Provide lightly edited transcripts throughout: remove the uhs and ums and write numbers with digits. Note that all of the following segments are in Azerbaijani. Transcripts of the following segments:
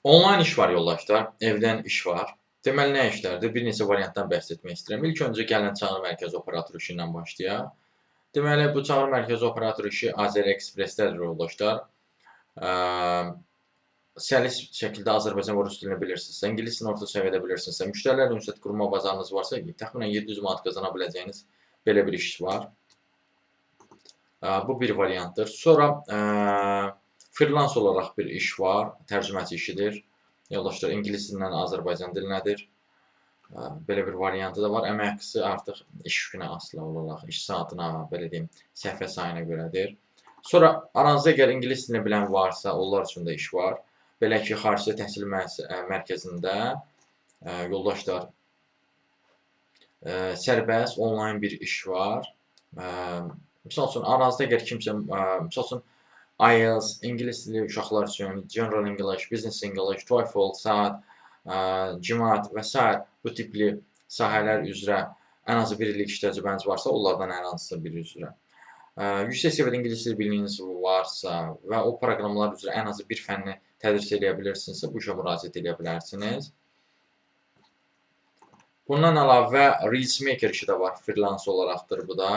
Onlayn iş var yoldaşlar, evdən iş var. Deməli, nə işlərdir? Bir neçə variantdan bəhs etmək istəyirəm. İlk öncə gəlin çağrı mərkəzi operatoru işi ilə başlayaq. Deməli, bu çağrı mərkəzi operatoru işi AzərExpressdədir yoldaşlar. Səlis şəkildə Azərbaycan və rus dilini bilirsinizsə, ingilis dilini orta səviyyədə bilirsinizsə, müştərilərlə ünsiyyət qurma bazarınız varsa, təxminən 700 manat qazana biləcəyiniz belə bir iş var. Bu bir variantdır. Sonra freelance olaraq bir iş var, tərcüməçi işidir. Yoldaşlar, ingilis dilindən Azərbaycan dilinədir. Belə bir variantı da var. Əmək haqqısı artıq iş yükünə asılı olaraq, iş saatına, belə deyim, səhvə sayına görədir. Sonra aranızda əgər ingilis dilini bilən varsa, onlar üçün də iş var. Belə ki, xarici təhsil mərkəzində yoldaşlar sərbəst onlayn bir iş var. Misal üçün, aranızda əgər kimsə, misal üçün, IELTS, ingilis dili uşaqlar üçün, General English, Business English, TOEFL, SAT, GMAT və s. bu tipli sahələr üzrə ən azı bir illik iş təcrübəniz varsa, onlardan hər hansısa biri üzrə. Yüksək səviyyədə ingilis dili bilginiz varsa və o proqramlar üzrə ən azı bir fənni tədris edə bilirsinizsə, bu işə müraciət edə bilərsiniz. Bundan əlavə, Reels Maker işi də var, freelance olaraqdır bu da.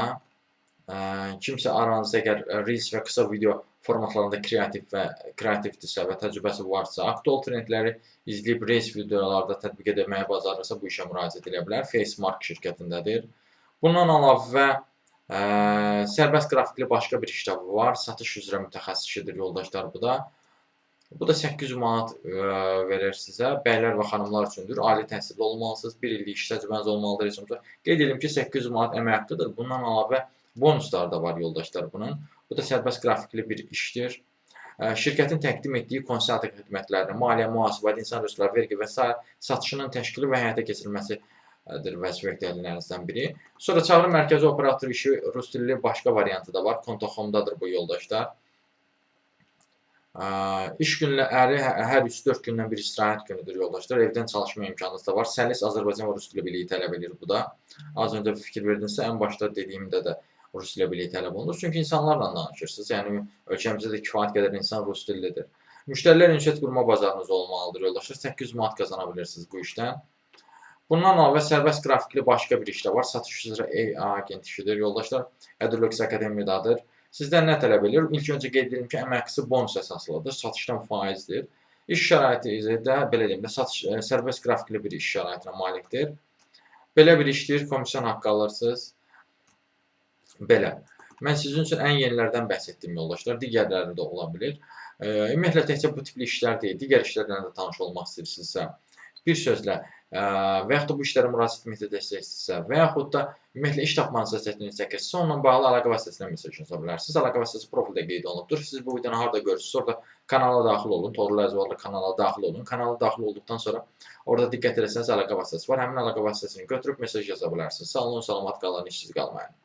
Kimsə aranızda əgər Reels və qısa video formatlarında kreativdirsə və təcrübəsi varsa, aktual trendləri izləyib Reels videolarda tətbiq etməyə bacarırsa, bu işə müraciət edə bilər. Facemark şirkətindədir. Bundan əlavə, sərbəst qrafikli başqa bir iş də var. Satış üzrə mütəxəssis işidir yoldaşlar bu da. Bu da 800 manat verir sizə. Bəylər və xanımlar üçündür. Ali təhsilli olmalısınız. Bir illik iş təcrübəniz olmalıdır. Qeyd edim ki, 800 manat əmək haqqıdır. Bundan əlavə bonuslar da var yoldaşlar bunun. Bu da sərbəst qrafikli bir işdir. Şirkətin təqdim etdiyi konsalting xidmətlərini, maliyyə, mühasibat, insan resursları, vergi və s. satışının təşkili və həyata keçirilməsidir vəzifə öhdəliklərinizdən biri. Sonra çağrı mərkəzi operatoru işi rus dilli başqa variantı da var. Konto.com-dadır bu yoldaşlar. İş günləri hər 3-4 gündən bir istirahət günüdür yoldaşlar. Evdən çalışma imkanınız da var. Səlis Azərbaycan və rus dili biliyi tələb edir bu da. Az öncə fikir verdinizsə, ən başda dediyimdə də rus dili biliyi tələb olunur. Çünki insanlarla danışırsınız. Yəni, ölkəmizdə də kifayət qədər insan rus dillidir. Müştərilər ünsiyyət qurma bazarınız olmalıdır yoldaşlar. 800 manat qazana bilirsiniz bu işdən. Bundan əlavə sərbəst qrafikli başqa bir iş də var. Satış üzrə agent işidir yoldaşlar. Edurlux Akademiyadadır. Sizdən nə tələb edir? İlk öncə qeyd edim ki, əmək haqqısı bonus əsaslıdır. Satışdan faizdir. İş şəraiti də, belə deyim də, sərbəst qrafikli bir iş şəraitinə malikdir. Belə bir işdir, komisyon haqqı alırsınız. Belə. Mən sizin üçün ən yenilərdən bəhs etdim yoldaşlar. Digərləri də ola bilir. Ümumiyyətlə, təkcə bu tipli işlər deyil. Digər işlərlə də tanış olmaq istəyirsinizsə, bir sözlə, və yaxud da bu işlərə müraciət etməkdirsə və yaxud da ümumiyyətlə iş tapmanızda çətinlik çəkirsinizsə, onunla bağlı əlaqə vasitəsilə mesaj yaza bilərsiniz. Əlaqə vasitəsi profildə qeyd olunubdur. Siz bu videonu harada görürsünüz, orada kanala daxil olun, Toğrul Əzvallı kanala daxil olun. Kanala daxil olduqdan sonra orada diqqət etsəniz əlaqə vasitəsi var. Həmin əlaqə vasitəsini götürüb mesaj yaza bilərsiniz. Sağ olun, salamat qalın, işsiz qalmayın.